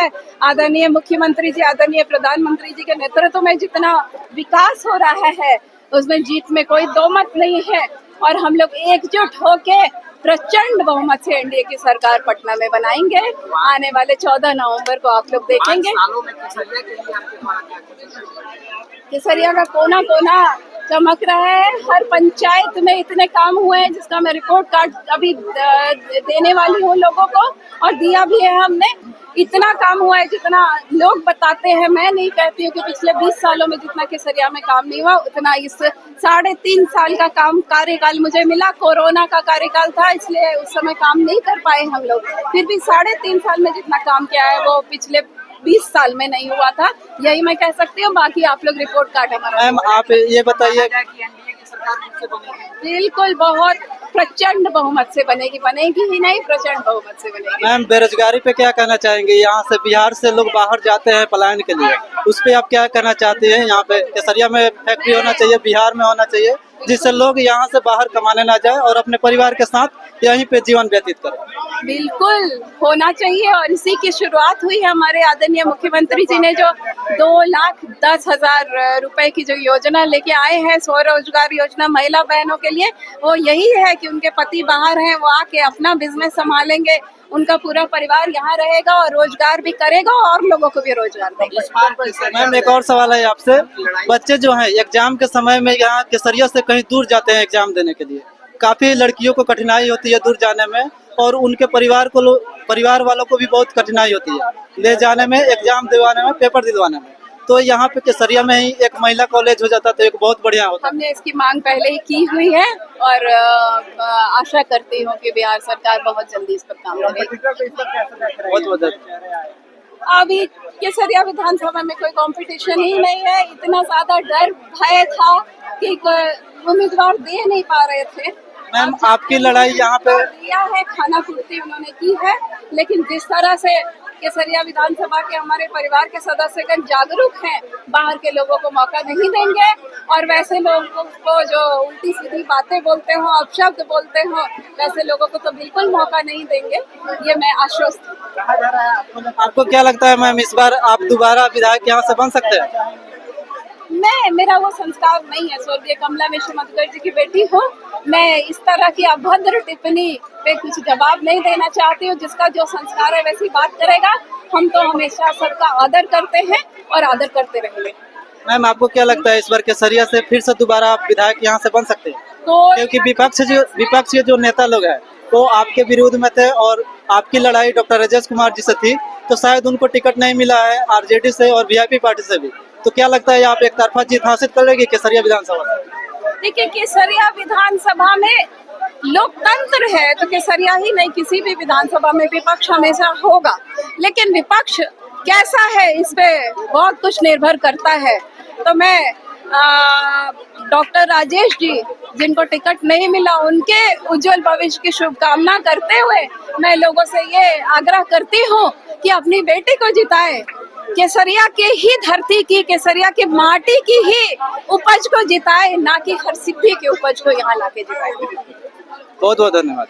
है आदरणीय मुख्यमंत्री जी, आदरणीय प्रधानमंत्री जी के नेतृत्व में जितना विकास हो रहा है उसमें जीत में कोई दो मत नहीं है। और हम लोग एकजुट होके प्रचंड बहुमत से एनडीए की सरकार पटना में बनाएंगे। आने वाले 14 नवंबर को आप लोग देखेंगे। केसरिया का कोना कोना चमक रहा है। हर पंचायत में इतने काम हुए हैं जिसका मैं रिपोर्ट कार्ड अभी देने वाली हूँ लोगों को, और दिया भी है हमने। इतना काम हुआ है जितना लोग बताते हैं। मैं नहीं कहती हूँ कि पिछले 20 सालों में जितना केसरिया में काम नहीं हुआ उतना इस 3.5 साल का काम कार्यकाल मुझे मिला। कोरोना का कार्यकाल था इसलिए उस समय काम नहीं कर पाए हम लोग, फिर भी 3.5 साल में जितना काम किया है वो पिछले 20 साल में नहीं हुआ था, यही मैं कह सकती हूँ। बाकी आप लोग रिपोर्ट कार्ड हमारा। मैम आप ये बताइए, बिल्कुल बहुत प्रचंड बहुमत से बनेगी ही नहीं, प्रचंड बहुमत से बनेगी। मैम बेरोजगारी पे क्या कहना चाहेंगे? यहाँ से बिहार से लोग बाहर जाते हैं पलायन के लिए, उस पे आप क्या कहना चाहते हैं? यहाँ पे केसरिया में फैक्ट्री होना चाहिए, बिहार में होना चाहिए, जिससे लोग यहाँ से बाहर कमाने ना जाए और अपने परिवार के साथ यहीं पे जीवन व्यतीत करें। बिल्कुल होना चाहिए, और इसी की शुरुआत हुई है। हमारे आदरणीय मुख्यमंत्री जी ने जो 2,10,000 रुपए की जो योजना लेके आए हैं, स्वरोजगार योजना महिला बहनों के लिए, वो यही है कि उनके पति बाहर हैं, वो आके अपना बिजनेस संभालेंगे, उनका पूरा परिवार यहाँ रहेगा और रोजगार भी करेगा और लोगों को भी रोजगार देगा। मैम एक और सवाल है आपसे, बच्चे जो हैं एग्जाम के समय में यहाँ केसरिया से कहीं दूर जाते हैं एग्जाम देने के लिए, काफी लड़कियों को कठिनाई होती है दूर जाने में, और उनके परिवार वालों को भी बहुत कठिनाई होती है ले जाने में, एग्जाम दिलवाने में, पेपर दिलवाने में। तो यहाँ पे केसरिया में ही एक महिला कॉलेज हो जाता तो एक बहुत बढ़िया होता। हमने इसकी मांग पहले ही की हुई है और आशा करती हूँ कि बिहार सरकार बहुत जल्दी इस पर काम करेगी। बहुत अभी केसरिया विधानसभा में कोई कंपटीशन ही नहीं है। इतना ज्यादा डर भय था कि उम्मीदवार दे नहीं पा रहे थे। मैम आपकी लड़ाई यहाँ पे दिया है, खाना पूर्ति उन्होंने की है, लेकिन जिस तरह से केसरिया विधानसभा के हमारे परिवार के सदस्यगण जागरूक हैं, बाहर के लोगों को मौका नहीं देंगे, और वैसे लोगों को जो उल्टी सीधी बातें बोलते हो, अपशब्द बोलते हो, वैसे लोगों को तो बिल्कुल मौका नहीं देंगे, ये मैं आश्वस्त हूँ। आपको क्या लगता है मैम, इस बार आप दोबारा विधायक यहाँ से बन सकते हैं? मेरा वो संस्कार नहीं है। स्वर्गीय कमला मिश्र मधुकर जी की बेटी हूँ। मैं इस तरह की अभद्र टिप्पणी पे कुछ जवाब नहीं देना चाहती हूँ। जिसका जो संस्कार है वैसी बात करेगा। हम तो हमेशा सबका आदर करते हैं और आदर करते रहेंगे। मैम आपको क्या लगता है इस बार केसरिया से फिर से दोबारा आप विधायक यहाँ से बन सकते हैं? क्योंकि विपक्ष के जो नेता लोग हैं वो आपके विरोध में थे, और आपकी लड़ाई डॉक्टर राजेश कुमार जी से थी, तो शायद उनको टिकट नहीं मिला है आरजेडी से और वीआईपी पार्टी से भी। तो क्या लगता है आप एक तरफा जीत हासिल करेंगे केसरिया विधानसभा से? देखिए, केसरिया विधानसभा में लोकतंत्र है, तो केसरिया ही नहीं किसी भी विधानसभा में विपक्ष हमेशा होगा, लेकिन विपक्ष कैसा है इस पे बहुत कुछ निर्भर करता है। तो मैं डॉक्टर राजेश जी जिनको टिकट नहीं मिला उनके उज्जवल भविष्य की शुभकामना करते हुए मैं लोगों से ये आग्रह करती हूँ कि अपनी बेटी को जिताएं। केसरिया के ही धरती की, केसरिया के माटी की ही उपज को जिताए, ना कि हर सिद्धि के उपज को यहाँ लाके जिताए। बहुत बहुत धन्यवाद।